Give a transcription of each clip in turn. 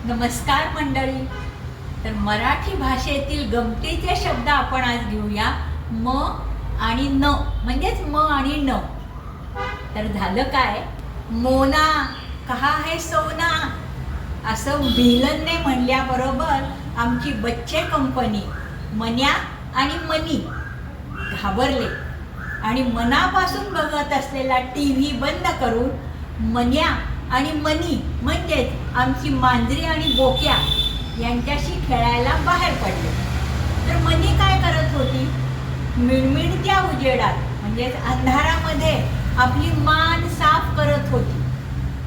नमस्कार मंडळी. तर मराठी भाषेतील गमतीचे शब्द आपण आज घेऊया. म आणि न म्हणजेच म आणि न. तर झालं काय, मोना कहा है सोना असं व्हिलनने म्हणल्याबरोबर आमची बच्चे कंपनी मन्या आणि मनी घाबरले आणि मनापासून बघत असलेला टीव्ही बंद करून मन्या आणि मनी म्हणजेच आमची मांजरी आणि बोक्या यांच्याशी खेळायला बाहेर पडले. तर मनी काय करत होती, मिणमिणत्या उजेडात म्हणजेच अंधारामध्ये आपली मान साफ करत होती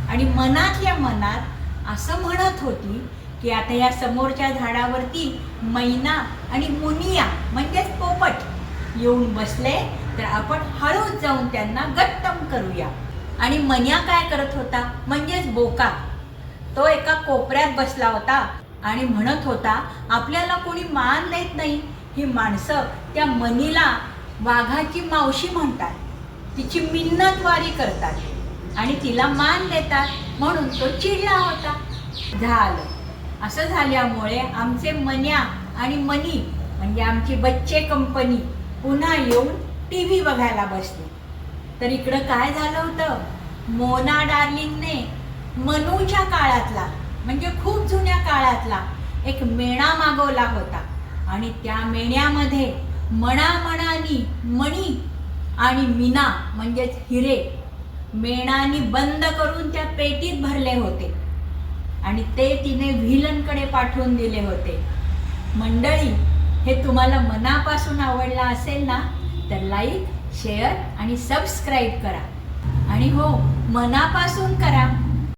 आणि मनातल्या मनात असं म्हणत होती की आता या समोरच्या झाडावरती मैना आणि मुनिया म्हणजेच पोपट येऊन बसले तर आपण हळूच जाऊन त्यांना गट्टम करूया. आणि मन्या काय करत होता म्हणजेच बोका, तो एका कोपऱ्यात बसला होता आणि म्हणत होता आपल्याला कोणी मान देत नाही. ही माणसं त्या मनीला वाघाची मावशी म्हणतात, तिची मिन्नतवारी करतात आणि तिला मान देतात, म्हणून तो चिडला होता. झालं असं झाल्यामुळे आमचे मन्या आणि मनी म्हणजे आमची बच्चे कंपनी पुन्हा येऊन टीव्ही बघायला बसली. तर इकडं काय झालं होतं, मोना डार्लिंगने मनूच्या काळातला म्हणजे खूप जुन्या काळातला एक मेणा मागवला होता आणि त्या मेण्यामध्ये मणामणानी मणी आणि मीना म्हणजेच हिरे मेणानी बंद करून त्या पेटीत भरले होते आणि ते तिने व्हिलनकडे पाठवून दिले होते. मंडळी, हे तुम्हाला मनापासून आवडला असेल ना तर लाईक, शेअर आणि सबस्क्राईब करा आणि हो, मनापासून करा.